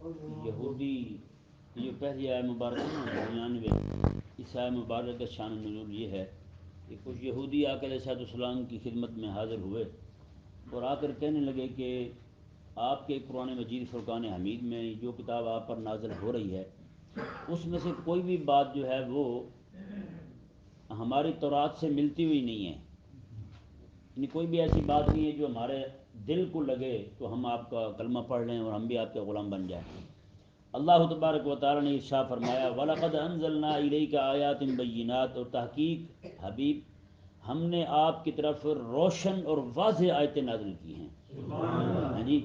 یہودی یہ پہلی آیت مبارکہ 99 اس آیت مبارکہ کا شان نزول یہ ہے کہ کچھ یہودی آ کر علیہ السلام کی خدمت میں حاضر ہوئے اور آ کر کہنے لگے کہ آپ کے قرآن مجید فرقان حمید میں جو کتاب آپ پر نازل ہو رہی ہے اس میں سے کوئی بھی بات جو ہے وہ ہماری تورات سے ملتی ہوئی نہیں ہے، یعنی کوئی بھی ایسی بات نہیں ہے جو ہمارے دل کو لگے تو ہم آپ کا کلمہ پڑھ لیں اور ہم بھی آپ کے غلام بن جائیں۔ اللہ تبارک و تعالی نے ارشاد فرمایا وَلَقَدْ أَنزَلْنَا إِلَيْكَ آيَاتٍ بَيِّنَاتٍ، اور تحقیق حبیب ہم نے آپ کی طرف روشن اور واضح آیتیں نازل کی ہیں۔ ہاں جی،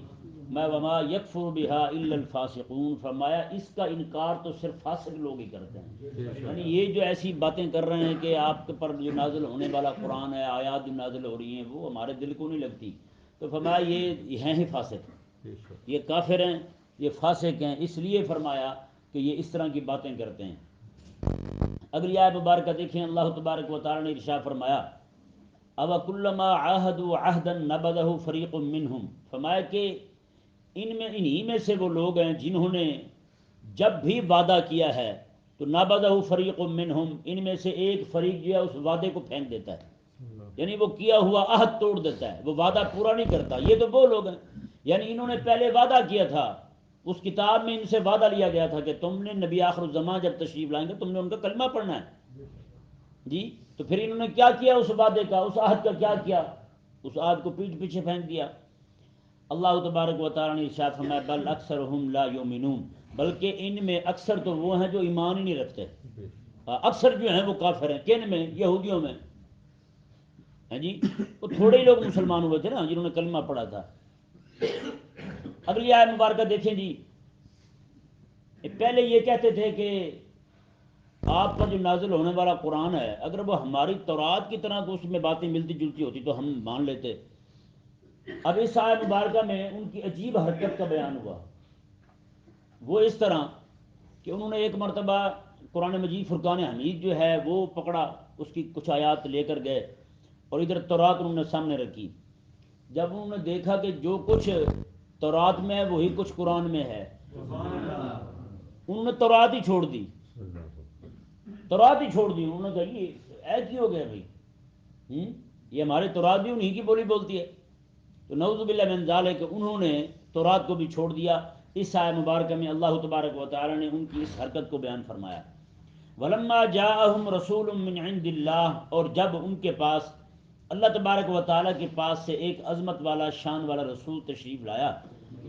میں وما یکفر بها الا الفاسقون، فرمایا اس کا انکار تو صرف فاسق لوگ ہی کرتے ہیں، یعنی یہ جو ایسی باتیں کر رہے ہیں کہ آپ کے پر جو نازل ہونے والا قرآن ہے، آیات جو نازل ہو رہی ہیں وہ ہمارے دل کو نہیں لگتی، تو فرمایا یہ ہیں ہی فاسق، یہ کافر ہیں، یہ فاسق ہیں، اس لیے فرمایا کہ یہ اس طرح کی باتیں کرتے ہیں۔ اگلی آیت مبارکہ دیکھیں، اللہ تبارک و تعالی نے ارشاد فرمایا اوَكُلَّمَا عَاهَدُوا عَهْدًا نَبَذَهُ فَرِيقٌ مِّنْهُمْ، فرمایا کہ انہی میں سے وہ لوگ ہیں جنہوں نے جب بھی وعدہ کیا ہے تو نَبَذَهُ فَرِيقٌ مِّنْهُمْ، ان میں سے ایک فریق جو ہے اس وعدے کو پھینک دیتا ہے، یعنی وہ کیا ہوا عہد توڑ دیتا ہے، وہ وعدہ پورا نہیں کرتا۔ یہ تو وہ لوگ ہیں، یعنی انہوں نے پہلے وعدہ کیا تھا، اس کتاب میں ان سے وعدہ لیا گیا تھا کہ تم نے نبی آخر الزمان جب تشریف لائیں گے تم نے ان کا کلمہ پڑھنا ہے جی، تو پھر انہوں نے کیا کیا، اس وعدے کا، اس عہد کا کیا کیا، اس عہد کو پیٹھ پیچھے پھینک دیا۔ اللہ تبارک و تعالی نے ارشاد فرمایا بل اکثرهم لا یؤمنون، بلکہ ان میں اکثر تو وہ ہیں جو ایمان ہی نہیں رکھتے، اکثر جو ہیں وہ کافر ہیں۔ کن میں؟ یہودیوں میں، ہیں جی، وہ تھوڑے ہی لوگ مسلمان ہوئے تھے نا جنہوں نے کلمہ پڑھا تھا۔ اگلی آیت مبارکہ دیکھیں جی، پہلے یہ کہتے تھے کہ آپ پر جو نازل ہونے والا قرآن ہے اگر وہ ہماری تورات کی طرح تو اس میں باتیں ملتی جلتی ہوتی تو ہم مان لیتے۔ اب اس آیت مبارکہ میں ان کی عجیب حرکت کا بیان ہوا، وہ اس طرح کہ انہوں نے ایک مرتبہ قرآن مجید فرقان حمید جو ہے وہ پکڑا، اس کی کچھ آیات لے کر گئے اور ادھر تورات انہوں نے سامنے رکھی۔ جب انہوں نے دیکھا کہ جو کچھ تورات میں ہے وہی کچھ قرآن میں ہے، انہوں نے تورات ہی چھوڑ دی، تورات ہی چھوڑ دی۔ انہوں نے کہا یہ ایسی ہو گیا بھائی، یہ ہمارے تورات بھی انہی کی بولی بولتی ہے، تو نعوذ باللہ من ذالک کہ انہوں نے تورات کو بھی چھوڑ دیا۔ اس آیت مبارکہ میں اللہ تبارک و تعالی نے ان کی اس حرکت کو بیان فرمایا وَلَمَّا جَاءَهُمْ رَسُولٌ مِّنْ عِنْدِ اللَّهِ، اور جب ان کے پاس اللہ تبارک و تعالی کے پاس سے ایک عظمت والا شان والا رسول تشریف لایا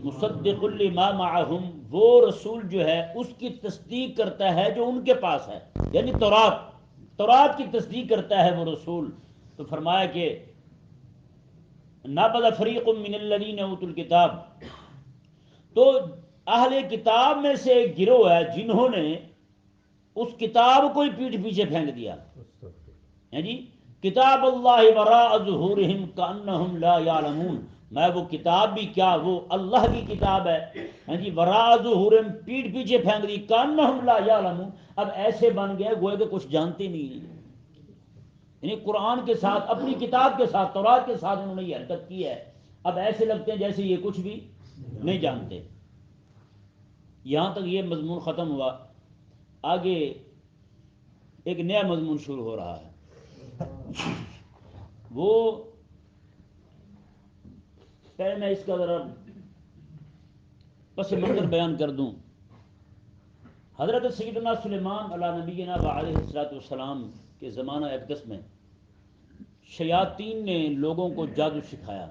مصدق لما معہم، وہ رسول جو ہے اس کی تصدیق کرتا ہے جو ان کے پاس ہے، یعنی تورات کی تصدیق کرتا ہے وہ رسول۔ تو فرمایا کہ نَبَذَ فَرِيقٌ مِّنَ الَّذِينَ أُوتُوا الْكِتَابَ، تو اہل کتاب میں سے ایک گروہ ہے جنہوں نے اس کتاب کو ہی پیٹھ پیچھے پھینک دیا ہے جی، کتاب اللہ وراء ظہورہم کأنہم لا یعلمون، میں وہ کتاب بھی کیا وہ اللہ کی کتاب ہے جی، وراء ظہورہم پیٹھ پیچھے پھینک دی، کأنہم لا یعلمون، اب ایسے بن گئے گویا کہ کچھ جانتے نہیں ہیں، یعنی قرآن کے ساتھ اپنی کتاب کے ساتھ تورات کے ساتھ انہوں نے یہ حرکت کی ہے، اب ایسے لگتے ہیں جیسے یہ کچھ بھی نہیں جانتے۔ یہاں تک یہ مضمون ختم ہوا، آگے ایک نیا مضمون شروع ہو رہا ہے۔ وہ پہلے میں اس کا ذرا پس منظر بیان کر دوں۔ حضرت سیدنا سلیمان علیہ نبینا وعلیہ السلام کے زمانہ اقدس میں شیاطین نے لوگوں کو جادو سکھایا،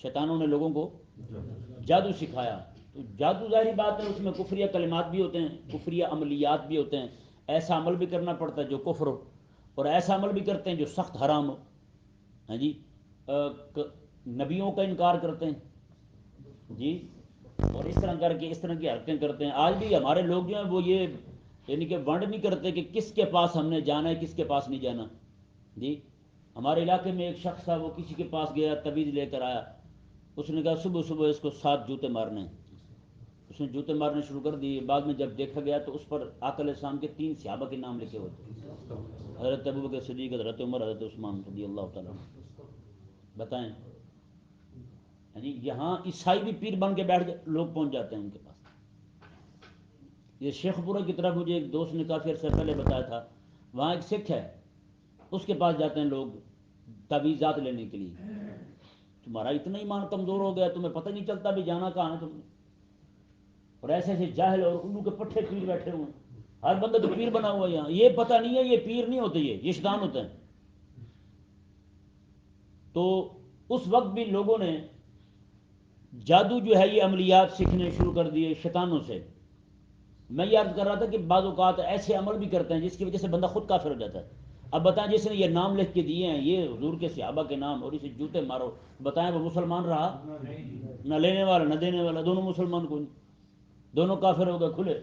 شیطانوں نے لوگوں کو جادو سکھایا، تو جادو ظاہری بات ہے اس میں کفریہ کلمات بھی ہوتے ہیں، کفریہ عملیات بھی ہوتے ہیں، ایسا عمل بھی کرنا پڑتا ہے جو کفر ہو، اور ایسا عمل بھی کرتے ہیں جو سخت حرام ہو، ہاں جی، نبیوں کا انکار کرتے ہیں جی، اور اس طرح کر کے اس طرح کی حرکتیں کرتے ہیں۔ آج بھی ہمارے لوگ جو ہیں وہ یہ یعنی کہ ونڈ نہیں کرتے کہ کس کے پاس ہم نے جانا ہے کس کے پاس نہیں جانا جی۔ ہمارے علاقے میں ایک شخص تھا، وہ کسی کے پاس گیا، تعویذ لے کر آیا، اس نے کہا صبح صبح اس کو 7 جوتے مارنے ہیں، اس نے جوتے مارنے شروع کر دیے۔ بعد میں جب دیکھا گیا تو اس پر آقا علیہ السلام کے 3 صحابہ کے نام لکھے ہوئے تھے، حضرت ابوبکر صدیق، حضرت عمر، حضرت عثمان رضی اللہ تعالیٰ عنہ۔ بتائیں، یعنی یہاں عیسائی بھی پیر بن کے بیٹھ لوگ پہنچ جاتے ہیں ان کے پاس، یہ شیخ پورہ کی طرف مجھے ایک دوست نے کافی عرصے پہلے بتایا تھا، وہاں ایک سکھ ہے، اس کے پاس جاتے ہیں لوگ تعویذات لینے کے لیے. تمہارا اتنا ایمان کمزور ہو گیا تمہیں پتہ نہیں چلتا بھی جانا کہاں ہے تم نے. اور ایسے ایسے جاہل اور الو کے پٹھے پیر بیٹھے ہوئے ہیں. ہر بندہ تو پیر بنا ہوا ہے یہاں. یہ پتہ نہیں ہے یہ پیر نہیں ہوتے، یہ شیطان ہوتے ہیں. تو اس وقت بھی لوگوں نے جادو جو ہے یہ عملیات سیکھنے شروع کر دیے شیطانوں سے. میں یہ عرض کر رہا تھا کہ بعض اوقات ایسے عمل بھی کرتے ہیں جس کی وجہ سے بندہ خود کافر ہو جاتا ہے. اب بتائیں جس نے یہ نام لکھ کے دیے ہیں، یہ حضور کے صحابہ کے نام، اور اسے جوتے مارو، بتائیں وہ مسلمان رہا؟ نہ لینے والا نہ دینے والا، دونوں مسلمان کو نہیں، دونوں کافر ہو گئے کھلے.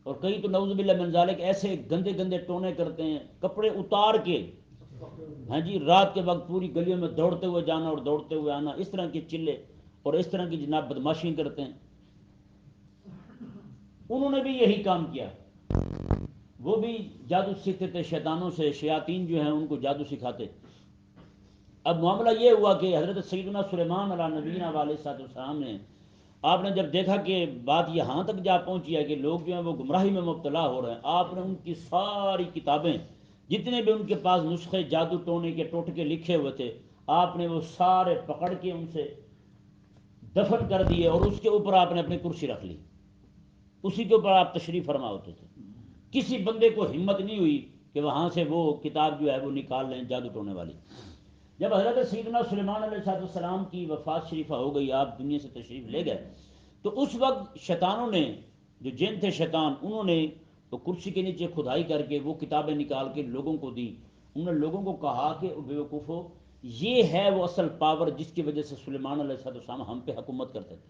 اور کئی تو نعوذ باللہ من ذالک ایسے گندے گندے ٹونے کرتے ہیں، کپڑے اتار کے، ہاں جی، رات کے وقت پوری گلیوں میں دوڑتے ہوئے جانا اور دوڑتے ہوئے آنا، اس طرح کے چلے اور اس طرح کی جناب بدماشی کرتے ہیں. انہوں نے بھی یہی کام کیا، وہ بھی جادو سیکھتے تھے شیطانوں سے. شیاطین جو ہیں ان کو جادو سکھاتے. اب معاملہ یہ ہوا کہ حضرت سیدنا سلیمان علیہ نبینا علیہ السلام نے، آپ نے جب دیکھا کہ بات یہاں تک جا پہنچی ہے کہ لوگ جو ہیں وہ گمراہی میں مبتلا ہو رہے ہیں، آپ نے ان کی ساری کتابیں، جتنے بھی ان کے پاس نسخے جادو ٹونے کے ٹوٹکے لکھے ہوئے تھے، آپ نے وہ سارے پکڑ کے ان سے دفن کر دیے، اور اس کے اوپر آپ نے اپنی کرسی رکھ لی. اسی کے اوپر آپ تشریف فرما ہوتے تھے. کسی بندے کو ہمت نہیں ہوئی کہ وہاں سے وہ کتاب جو ہے وہ نکال لیں جادو ٹونے والی. جب حضرت سیدنا سلیمان علیہ السلام کی وفات شریفہ ہو گئی، آپ دنیا سے تشریف لے گئے، تو اس وقت شیطانوں نے، جو جن تھے شیطان، انہوں نے تو کرسی کے نیچے کھدائی کر کے وہ کتابیں نکال کے لوگوں کو دی. انہوں نے لوگوں کو کہا کہ بیوقوفو، یہ ہے وہ اصل پاور جس کی وجہ سے سلیمان علیہ السلام ہم پہ حکومت کرتے تھے.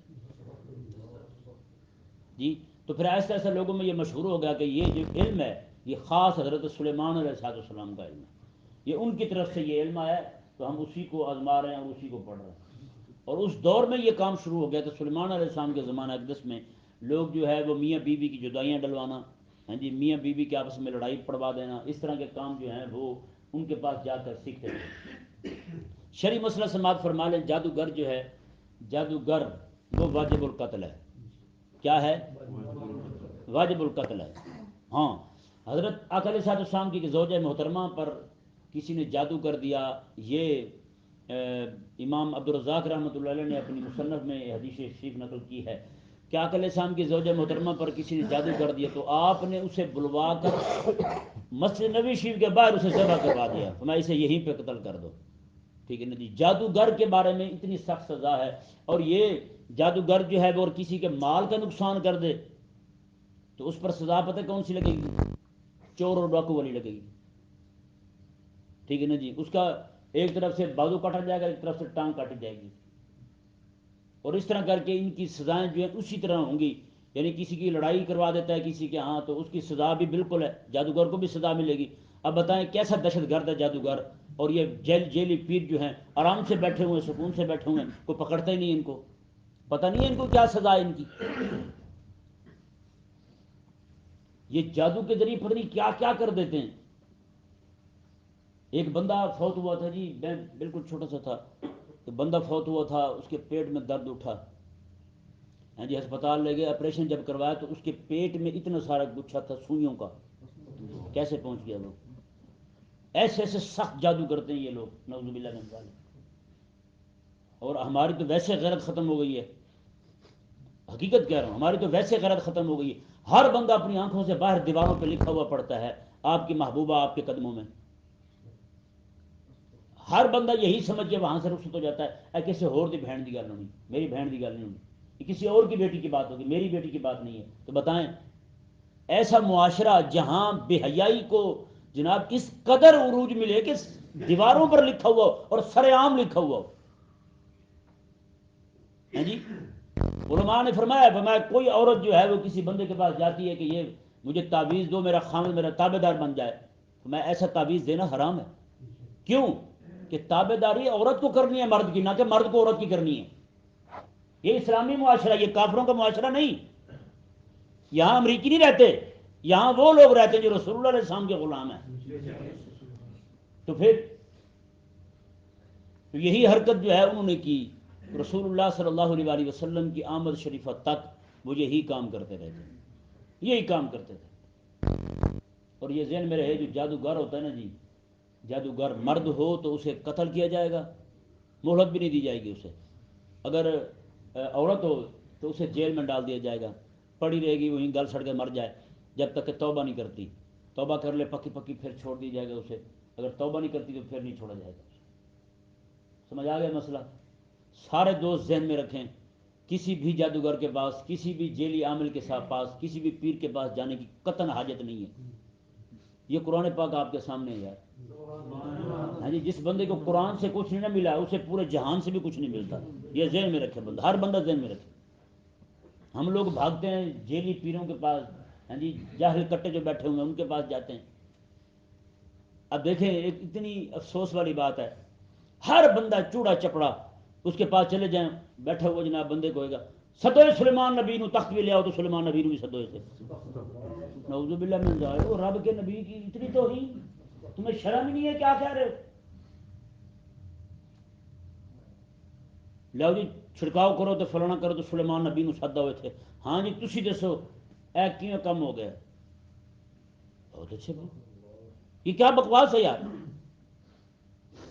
جی، تو پھر ایسے ایسے لوگوں میں یہ مشہور ہو گیا کہ یہ جو علم ہے یہ خاص حضرت سلیمان علیہ السلام کا علم ہے، یہ ان کی طرف سے یہ علم آیا ہے، تو ہم اسی کو آزما رہے ہیں اور اسی کو پڑھ رہے ہیں. اور اس دور میں یہ کام شروع ہو گیا تھا. سلیمان علیہ السلام کے زمانہ اقدس میں لوگ جو ہے وہ میاں بیوی کی جدائیاں ڈلوانا، ہاں جی، میاں بیوی کے آپس میں لڑائی پڑوا دینا، اس طرح کے کام جو ہیں وہ ان کے پاس جا کر سیکھتے تھے. شرعی مسئلہ سماعت فرما لیں، جادوگر جو ہے، جادوگر وہ واجب القتل ہے. کیا ہے؟ واجب القتل ہے. ہاں، حضرت آقا علیہ السلام کی زوجہ محترمہ پر کسی نے جادو کر دیا. یہ امام عبدالرزاق رحمۃ اللہ علیہ نے اپنی مصنف میں حدیث شریف نقل کی ہے کہ آقا علیہ السلام کی زوجہ محترمہ پر کسی نے جادو کر دیا، تو آپ نے اسے بلوا کر مسجد نبی شریف کے باہر اسے ذبح کروا دیا، تو میں اسے یہیں پہ قتل کر دو. ٹھیک ہے نا جی. جادوگر کے بارے میں اتنی سخت سزا ہے. اور یہ جادوگر جو ہے وہ اور کسی کے مال کا نقصان کر دے تو اس پر سزا پتہ کون سی لگے گی؟ چور اور ڈاکو والی لگے گی. ٹھیک ہے نا جی. اس کا ایک طرف سے بازو کاٹا جائے گا، ایک طرف سے ٹانگ کاٹی جائے گی. اور اس طرح کر کے ان کی سزائیں جو ہیں اسی طرح ہوں گی. یعنی کسی کی لڑائی کروا دیتا ہے کسی کے ہاں تو اس کی سزا بھی بالکل ہے، جادوگر کو بھی سزا ملے گی. اب بتائیں کیسا دہشت گرد ہے جادوگر. اور یہ جیلی پیر جو ہیں آرام سے بیٹھے ہوئے، سکون سے بیٹھے ہوئے ہیں، کوئی پکڑتا ہی نہیں ان کو، پتہ نہیں ہے ان کو کیا سزا ہے ان کی. یہ جادو کے ذریعے پتہ نہیں کیا کیا کر دیتے ہیں. ایک بندہ فوت ہوا تھا جی، میں بالکل چھوٹا سا تھا، تو بندہ فوت ہوا تھا، اس کے پیٹ میں درد اٹھا، ہاں جی، ہسپتال لے گئے، آپریشن جب کروایا تو اس کے پیٹ میں اتنا سارا گچھا تھا سوئیوں کا. کیسے پہنچ گیا وہ؟ ایسے ایسے سخت جادو کرتے ہیں یہ لوگ، نعوذ باللہ من ذالک. اور ہماری تو ویسے غیرت ختم ہو گئی ہے، حقیقت کہہ رہا ہوں، ہماری تو ویسے غیرت ختم ہو گئی ہے. ہر بندہ اپنی آنکھوں سے باہر دیواروں پہ لکھا ہوا پڑتا ہے آپ کی محبوبہ آپ کے قدموں میں. ہر بندہ یہی سمجھ کے وہاں سے رخصت ہو جاتا ہے، اے کسی اور دی بہن دی گل نہیں، میری بہن دی گل نہیں ہونی، یہ کسی اور کی بیٹی کی بات ہوگی، میری بیٹی کی بات نہیں ہے. تو بتائیں ایسا معاشرہ جہاں بے حیائی کو جناب اس قدر عروج ملے کہ دیواروں پر لکھا ہوا اور سر عام لکھا ہوا ہو. جی، علماء نے فرمایا کوئی عورت جو ہے وہ کسی بندے کے پاس جاتی ہے کہ یہ مجھے تعویذ دو، میرا خامد میرا تابع دار بن جائے، تو میں ایسا تعویذ دینا حرام ہے. کیوں؟ کہ تابع داری عورت کو کرنی ہے مرد کی، نہ کہ مرد کو عورت کی کرنی ہے. یہ اسلامی معاشرہ، یہ کافروں کا معاشرہ نہیں. یہاں امریکی نہیں رہتے، یہاں وہ لوگ رہتے ہیں جو رسول اللہ علیہ السلام کے غلام ہیں. تو پھر تو یہی حرکت جو ہے انہوں نے کی. رسول اللہ صلی اللہ علیہ وسلم کی آمد شریفہ تک وہ یہی کام کرتے رہتے، یہی کام کرتے تھے۔ اور یہ ذہن میں رہے جو جادوگر ہوتا ہے نا جی، جادوگر مرد ہو تو اسے قتل کیا جائے گا، مہلت بھی نہیں دی جائے گی اسے، اگر عورت ہو تو اسے جیل میں ڈال دیا جائے گا، پڑی رہے گی وہیں گل سڑ کے مر جائے جب تک کہ توبہ نہیں کرتی، توبہ کر لے پکی پکی پھر چھوڑ دی جائے گا اسے، اگر توبہ نہیں کرتی تو پھر نہیں چھوڑا جائے گا۔ سمجھ آ گیا مسئلہ؟ سارے دوست ذہن میں رکھیں، کسی بھی جادوگر کے پاس، کسی بھی جیلی عامل کے ساتھ پاس، کسی بھی پیر کے پاس جانے کی قطعاً حاجت نہیں ہے۔ یہ قرآن پاک آپ کے سامنے ہے یار۔ ہاں جی، جس بندے کو قرآن سے کچھ نہیں نہ ملا اسے پورے جہان سے بھی کچھ نہیں ملتا، یہ ذہن میں رکھے بندہ، ہر بندہ ذہن میں رکھے۔ ہم لوگ بھاگتے ہیں جیلی پیروں کے پاس، ہاں جی، جاہل کٹے جو بیٹھے ہوئے ہیں ان کے پاس جاتے ہیں۔ اب دیکھیں ایک اتنی افسوس والی بات ہے، ہر بندہ چوڑا چپڑا اس کے پاس چلے جائیں، بیٹھا ہوا جناب بندے کو ہوگا سدوئے سلیمان نبی نو، تخت بھی لے آؤ تو سلیمان نبی نو بھی سدوئے تھے، نعوذ باللہ من ذالک، وہ رب کے نبی کی اتنی توہین، تمہیں شرم نہیں ہے کیا کہہ رہے ہو؟ لو جی چھڑکاؤ کرو تو فلانا کرو تو سلیمان نبی نو سدا ہوئے تھے، ہاں جی تسی دسو اے کیوں کم ہو گیا؟ بہت اچھے بھائی، یہ کیا بکواس ہے یار؟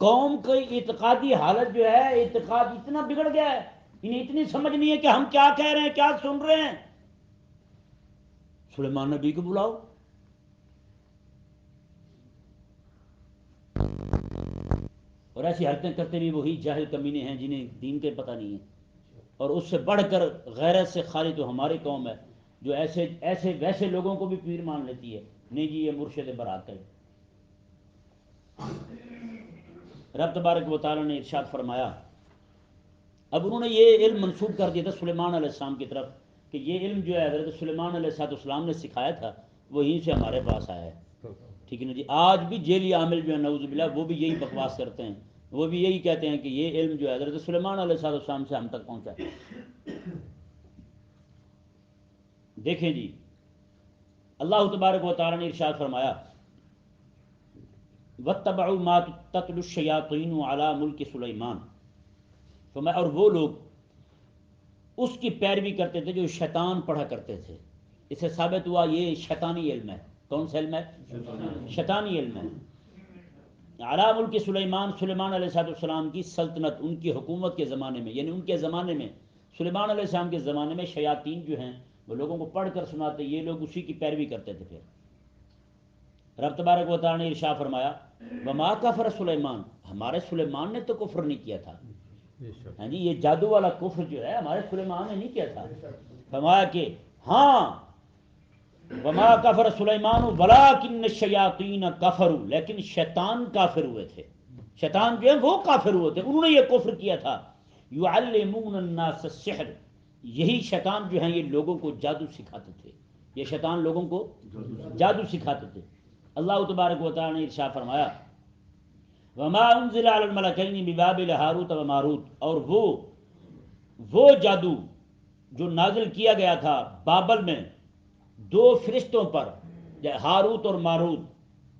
قوم کی اعتقادی حالت جو ہے، اعتقاد اتنا بگڑ گیا ہے، انہیں اتنی سمجھ نہیں ہے کہ ہم کیا کہہ رہے ہیں، کیا سن رہے ہیں۔ سلیمان نبی کو بلاؤ، اور ایسی حرکتیں کرتے بھی وہی جاہل کمینے ہیں جنہیں دین کے پتہ نہیں ہے۔ اور اس سے بڑھ کر غیرت سے خالی تو ہماری قوم ہے جو ایسے ویسے لوگوں کو بھی پیر مان لیتی ہے، نہیں جی یہ مرشد برات ہے۔ رب تبارک و تعالی نے ارشاد فرمایا، اب انہوں نے یہ علم منسوب کر دیا تھا سلیمان علیہ السلام کی طرف کہ یہ علم جو ہے حضرت سلیمان علیہ السلام نے سکھایا تھا، وہیں سے ہمارے پاس آیا ہے۔ ٹھیک ہے نا جی؟ آج بھی جیلی عامل جو ہے نعوذ باللہ وہ بھی یہی بکواس کرتے ہیں، وہ بھی یہی کہتے ہیں کہ یہ علم جو ہے حضرت سلیمان علیہ السلام سے ہم تک پہنچا ہے۔ دیکھیں جی، اللہ تبارک و تعالی نے ارشاد فرمایا، وَاتَّبَعُوا مَا تَتْلُو الشَّيَاطِينُ عَلَى مُلْكِ سُلَيْمَانَ، فرمایا اور وہ لوگ اس کی پیروی کرتے تھے جو شیطان پڑھا کرتے تھے۔ اس سے ثابت ہوا یہ شیطانی علم ہے۔ کون سا علم ہے؟ شیطانی علم ہے۔ علی ملک سلیمان، سلیمان علیہ السلام کی سلطنت، ان کی حکومت کے زمانے میں، یعنی ان کے زمانے میں، سلیمان علیہ السلام کے زمانے میں شیاطین جو ہیں وہ لوگوں کو پڑھ کر سناتے، یہ لوگ اسی کی پیروی کرتے تھے۔ پھر رب تبارک و تعالی نے ارشاد فرمایا، وما کفر سلیمان، ہمارے سلیمان نے تو کفر نہیں کیا تھا۔ ہاں جی، یہ جادو والا کفر جو ہے ہمارے سلیمان نے نہیں کیا تھا۔ فرمایا کہ ہاں وما کفر سلیمان ولکن الشیاطین کفروا، لیکن شیطان کافر ہوئے تھے۔ شیطان جو ہے وہ کافر ہوئے تھے، انہوں نے یہ کفر کیا تھا۔ یعلمون الناس السحر، یہی شیطان جو ہیں یہ لوگوں کو جادو سکھاتے تھے، یہ شیطان لوگوں کو جادو سکھاتے تھے۔ اللہ تبارک و تعالی نے ارشاد فرمایا، وما انزل علی الملکین ببابل ہاروت و ماروت، اور وہ جادو جو نازل کیا گیا تھا بابل میں دو فرشتوں پر، ہاروت اور ماروت۔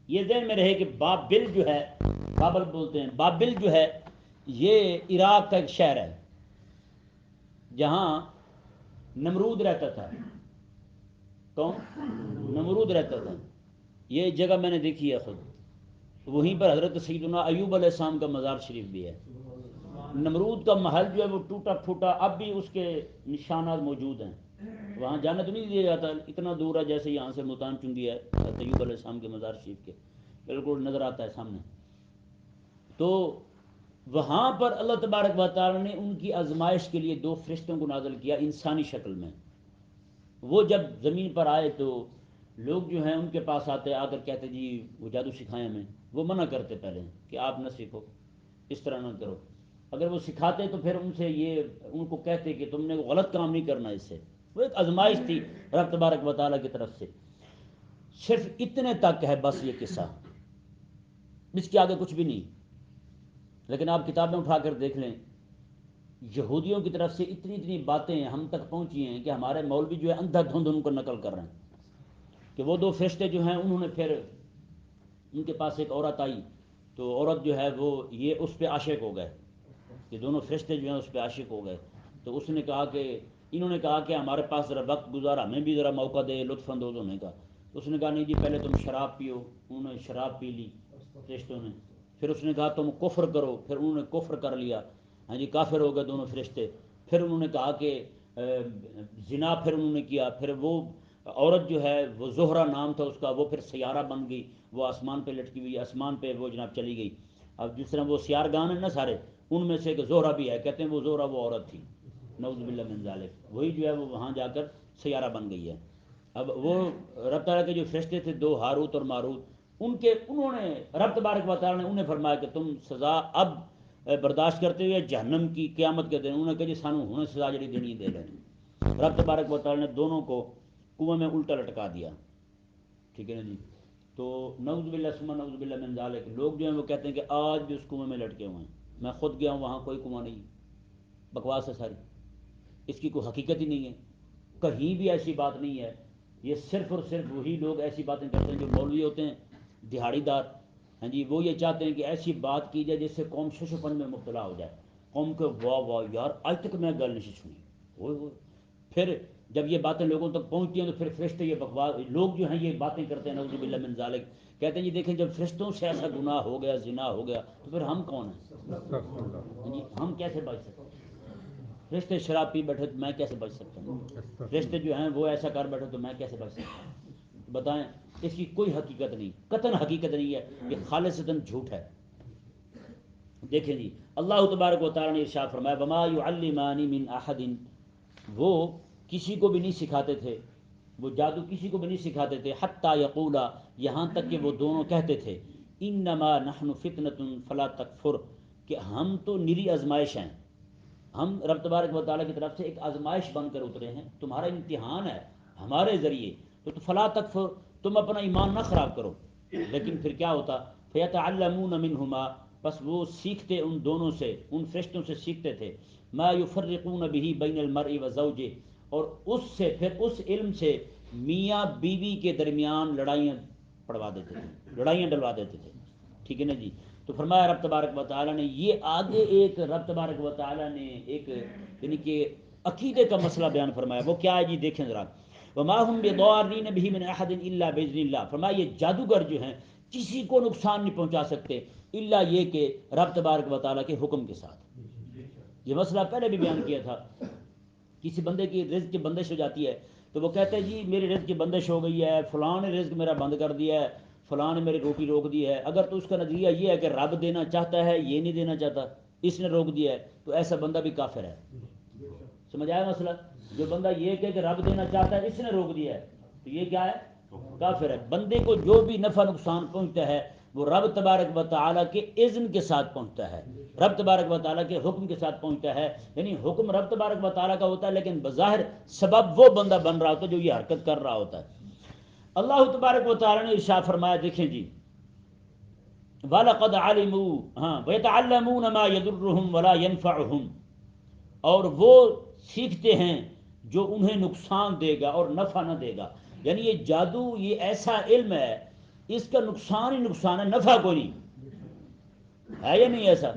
یہ ذہن میں رہے کہ بابل جو ہے، بابل بولتے ہیں، بابل جو ہے یہ عراق کا ایک شہر ہے جہاں نمرود رہتا تھا۔ کون؟ نمرود رہتا تھا۔ یہ جگہ میں نے دیکھی ہے خود، وہیں پر حضرت سیدنا ایوب علیہ السلام کا مزار شریف بھی ہے۔ نمرود کا محل جو ہے وہ ٹوٹا پھوٹا، اب بھی اس کے نشانات موجود ہیں، وہاں جانا تو نہیں دیا جاتا، اتنا دور ہے جیسے یہاں سے ملتان چنگی ہے حضرت ایوب علیہ السلام کے مزار شریف کے بالکل نظر آتا ہے سامنے۔ تو وہاں پر اللہ تبارک و تعالی نے ان کی آزمائش کے لیے دو فرشتوں کو نازل کیا انسانی شکل میں۔ وہ جب زمین پر آئے تو لوگ جو ہیں ان کے پاس آتے، آ کر کہتے جی وہ جادو سکھائیں ہمیں، وہ منع کرتے پہلے کہ آپ نہ سیکھو، اس طرح نہ کرو۔ اگر وہ سکھاتے تو پھر ان سے یہ ان کو کہتے کہ تم نے غلط کام نہیں کرنا اس سے۔ وہ ایک آزمائش تھی رب تبارک و تعالیٰ کی طرف سے۔ صرف اتنے تک ہے بس یہ قصہ، اس کے آگے کچھ بھی نہیں۔ لیکن آپ کتابیں اٹھا کر دیکھ لیں، یہودیوں کی طرف سے اتنی باتیں ہم تک پہنچی ہیں کہ ہمارے مولوی جو ہے اندھا دھند ان کو نقل کر رہے ہیں کہ وہ دو فرشتے جو ہیں انہوں نے پھر ان کے پاس ایک عورت آئی تو عورت جو ہے وہ یہ اس پہ عاشق ہو گئے، یہ دونوں فرشتے جو ہیں اس پہ عاشق ہو گئے، تو اس نے کہا کہ انہوں نے کہا کہ ہمارے پاس ذرا وقت گزارا، ہمیں بھی ذرا موقع دے لطف اندوز ہونے کا. تو اس نے کہا نہیں جی پہلے تم شراب پیو. انہوں نے شراب پی لی فرشتوں نے. پھر اس نے کہا تم کفر کرو، پھر انہوں نے کفر کر لیا. ہاں جی کافر ہو گئے دونوں فرشتے. پھر انہوں نے کہا کہ زنا پھر انہوں نے کیا. پھر وہ عورت جو ہے وہ زہرہ نام تھا اس کا، وہ پھر سیارہ بن گئی، وہ آسمان پہ لٹکی ہوئی، آسمان پہ وہ جناب چلی گئی. اب جس طرح وہ سیارگان ہیں نا سارے، ان میں سے ایک زہرہ بھی ہے، کہتے ہیں وہ زہرہ وہ عورت تھی، نعوذ باللہ من ذالک، وہی جو ہے وہ وہاں جا کر سیارہ بن گئی ہے. اب وہ رب تعالیٰ کے جو فرشتے تھے دو، ہاروت اور ماروت، انہوں نے رب تبارک و تعالیٰ نے انہیں فرمایا کہ تم سزا اب برداشت کرتے ہوئے جہنم کی قیامت کے دن. انہوں نے کہا جی سانو ہوں سزا جڑی دینی دے لیں. رب تبارک و تعالیٰ نے دونوں کو کنویں میں الٹا لٹکا دیا. ٹھیک ہے نا جی. تو نعوذ باللہ ثم نعوذ باللہ من ذالک، لوگ جو ہیں وہ کہتے ہیں کہ آج بھی اس کنویں میں لٹکے ہوئے ہیں. میں خود گیا ہوں وہاں، کوئی کنواں نہیں، بکواس ہے ساری، اس کی کوئی حقیقت ہی نہیں ہے، کہیں بھی ایسی بات نہیں ہے. یہ صرف اور صرف وہی لوگ ایسی باتیں کرتے ہیں جو مولوی ہوتے ہیں، دہاڑی دار. ہاں جی وہ یہ چاہتے ہیں کہ ایسی بات کی جائے جس سے قوم ششپن میں مبتلا ہو جائے، قوم کے واہ واہ یار آج تک میں گل نہیں سنی ہوئے ہوئے. پھر جب یہ باتیں لوگوں تک پہنچتی ہیں تو پھر فرشتے یہ بکواس، لوگ جو ہیں یہ باتیں کرتے ہیں نعوذ باللہ من ذالک، کہتے ہیں جی دیکھیں جب فرشتوں سے ایسا گناہ ہو گیا، زنا ہو گیا، تو پھر ہم کون ہیں؟ جی ہم کیسے بچ سکتے ہیں؟ فرشتے شراب پی بیٹھے تو میں کیسے بچ سکتا ہوں؟ فرشتے جو ہیں وہ ایسا کر بیٹھے تو میں کیسے بچ سکتا ہوں؟ بتائیں. اس کی کوئی حقیقت نہیں، قطعاً حقیقت نہیں ہے، یہ خالصتاً جھوٹ ہے. دیکھیں جی اللہ تبارک و تعالیٰ نے ارشاد فرمایا وما يعلمان من احد، وہ کسی کو بھی نہیں سکھاتے تھے، وہ جادو کسی کو بھی نہیں سکھاتے تھے، حتی یقولا، یہاں تک کہ وہ دونوں کہتے تھے انما نحن فتنۃ فلا تکفر، کہ ہم تو نری آزمائش ہیں، ہم رب تبارک و تعالیٰ کی طرف سے ایک آزمائش بن کر اترے ہیں، تمہارا امتحان ہے ہمارے ذریعے، تو فلا تکفر، تم اپنا ایمان نہ خراب کرو. لیکن پھر کیا ہوتا؟ فیتعلمون منہما، بس وہ سیکھتے ان دونوں سے، ان فرشتوں سے سیکھتے تھے، ما یفرقون به بین المرء وزوجہ، اور اس سے پھر اس علم سے میاں بیوی کے درمیان لڑائیاں پڑوا دیتے تھے، لڑائیاں ڈلوا دیتے تھے. ٹھیک ہے نا جی. تو فرمایا رب تبارک و تعالیٰ نے یہ آگے ایک رب تبارک و تعالیٰ نے ایک یعنی کہ عقیدے کا مسئلہ بیان فرمایا. وہ کیا ہے جی دیکھیں ذرا. وما هم بضارین به من احد الا باذن اللہ، فرمایا یہ جادوگر جو ہیں کسی کو نقصان نہیں پہنچا سکتے الا یہ کہ رب تبارک و تعالیٰ کے حکم کے ساتھ. یہ مسئلہ پہلے بھی بیان کیا تھا. کسی بندے کی رزق کی بندش ہو جاتی ہے تو وہ کہتے ہیں جی میری رزق کی بندش ہو گئی ہے، فلاں نے رزق میرا بند کر دیا ہے، فلاں نے میری روٹی روک دی ہے. اگر تو اس کا نظریہ یہ ہے کہ رب دینا چاہتا ہے، یہ نہیں دینا چاہتا، اس نے روک دیا ہے، تو ایسا بندہ بھی کافر ہے. سمجھ آیا مسئلہ؟ جو بندہ یہ کہ رب دینا چاہتا ہے، اس نے روک دیا ہے، تو یہ کیا ہے؟ کافر ہے. بندے کو جو بھی نفع نقصان پہنچتا ہے وہ رب تبارک و تعالیٰ کے اذن کے ساتھ پہنچتا ہے، رب تبارک و تعالیٰ کے حکم کے ساتھ پہنچتا ہے. یعنی حکم رب تبارک و تعالیٰ کا ہوتا ہے لیکن بظاہر سبب وہ بندہ بن رہا ہوتا ہے جو یہ حرکت کر رہا ہوتا ہے. اللہ تبارک و تعالیٰ نے ارشاد فرمایا، دیکھیں جی وَلَقَدْ عَلِمُوا، ہاں وَيَتَعَلَّمُونَ مَا يَضُرُّهُمْ وَلَا يَنْفَعُهُمْ، اور وہ سیکھتے ہیں جو انہیں نقصان دے گا اور نفع نہ دے گا. یعنی یہ جادو یہ ایسا علم ہے اس کا نقصان ہی نقصان ہے، نفع کوئی نہیں ہے. یا نہیں ایسا؟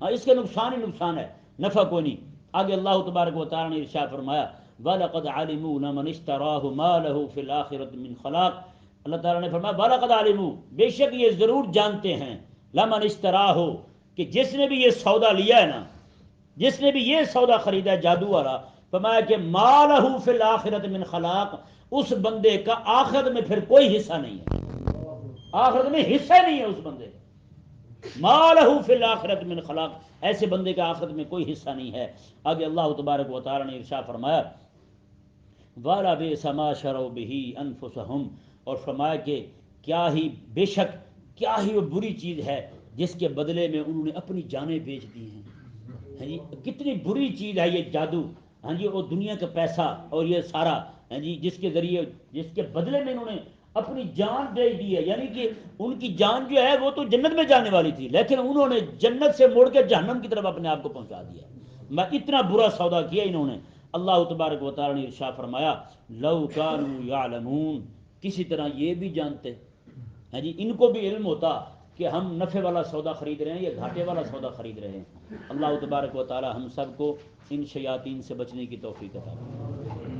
ہاں اس کا نقصان ہی نقصان ہے، نفع کوئی نہیں. آگے اللہ تبارک و تعالیٰ نے ارشاد فرمایا وَلَقَدْ عَلِمُوا لَمَنِ اشْتَرَاهُ مَا لَهُ فِي الْآخِرَةِ مِنْ خَلَاقٍ، اللہ تعالیٰ نے فرمایا وَلَقَدْ عَلِمُوا، بے شک یہ ضرور جانتے ہیں، لَمَنِ اشْتَرَاهُ، کہ جس نے بھی یہ سودا لیا ہے نا، جس نے بھی یہ سودا خریدا ہے جادو والا، فرمایا کہ مَا لَهُ فِي الْآخِرَةِ مِنْ خَلَاقٍ، اس بندے کا آخرت میں پھر کوئی حصہ نہیں ہے، آخرت میں حصہ نہیں ہے اس بندے کا. مَا لَهُ فِي الْآخِرَةِ مِنْ خَلَاقٍ، ایسے بندے کا آخرت میں کوئی حصہ نہیں ہے. آگے اللہ تبارک و تعالیٰ نے ارشاد فرمایا وَلَبِئْسَ مَا شَرَوْا بِهِ أَنفُسَهُمْ، اور فرمایا کہ کیا ہی بے شک کیا ہی وہ بری چیز ہے جس کے بدلے میں انہوں نے اپنی جانیں بیچ دی ہیں. ہاں جی کتنی بری چیز ہے یہ جادو. ہاں جی وہ دنیا کا پیسہ اور یہ سارا، ہاں جی جس کے ذریعے جس کے بدلے میں انہوں نے اپنی جان بیچ دی ہے. یعنی کہ ان کی جان جو ہے وہ تو جنت میں جانے والی تھی لیکن انہوں نے جنت سے موڑ کے جہنم کی طرف اپنے آپ کو پہنچا دیا. میں اتنا برا سودا کیا انہوں نے. اللہ تبارک و تعالیٰ نے ارشاد فرمایا لو کانوا یعلمون، کسی طرح یہ بھی جانتے، ہاں جی ان کو بھی علم ہوتا کہ ہم نفع والا سودا خرید رہے ہیں یا گھاٹے والا سودا خرید رہے ہیں۔ اللہ تبارک و تعالی ہم سب کو ان شیاطین سے بچنے کی توفیق عطا فرمائے۔